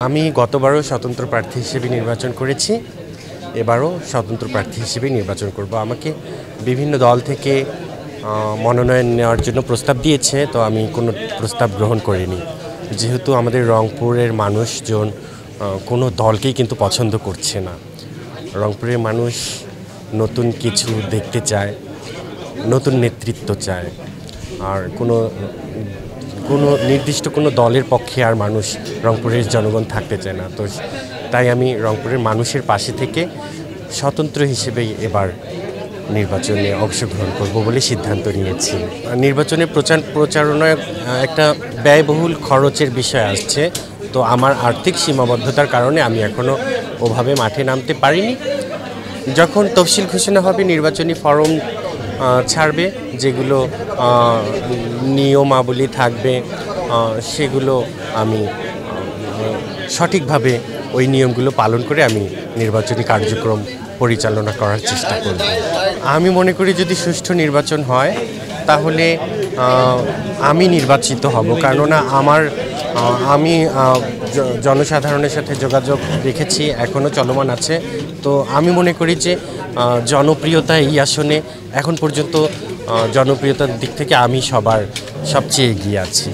আমি গতবারও স্বতন্ত্র প্রার্থী হিসেবে নির্বাচন করেছি, এবারও স্বতন্ত্র প্রার্থী হিসেবে নির্বাচন করব। আমাকে বিভিন্ন দল থেকে মনোনয়ন নেওয়ার জন্য প্রস্তাব দিয়েছে, তো আমি কোনো প্রস্তাব গ্রহণ করিনি। যেহেতু আমাদের রংপুরের মানুষজন কোনো দলকেই কিন্তু পছন্দ করছে না। রংপুরের মানুষ নতুন কিছু দেখতে চায়, নতুন নেতৃত্ব চায়, আর কোনো নির্দিষ্ট কোনো দলের পক্ষে আর মানুষ রংপুরের জনগণ থাকতে চায় না। তো তাই আমি রংপুরের মানুষের পাশে থেকে স্বতন্ত্র হিসেবেই এবার নির্বাচনে অংশগ্রহণ করব বলে সিদ্ধান্ত নিয়েছি। নির্বাচনের প্রচারণায় একটা ব্যয়বহুল খরচের বিষয় আসছে, তো আমার আর্থিক সীমাবদ্ধতার কারণে আমি এখনও ওভাবে মাঠে নামতে পারিনি। যখন তফসিল ঘোষণা হবে, নির্বাচনী ফরম ছাড়বে, যেগুলো নিয়মাবলী থাকবে সেগুলো আমি সঠিকভাবে ওই নিয়মগুলো পালন করে আমি নির্বাচনী কার্যক্রম পরিচালনা করার চেষ্টা করব। আমি মনে করি যদি সুষ্ঠু নির্বাচন হয় তাহলে আমি নির্বাচিত হব, কেননা আমি জনসাধারণের সাথে যোগাযোগ রেখেছি, এখনও চলমান আছে। তো আমি মনে করি যে জনপ্রিয়তা এই আসনে এখন পর্যন্ত জনপ্রিয়তার দিক থেকে আমি সবচেয়ে এগিয়ে আছি।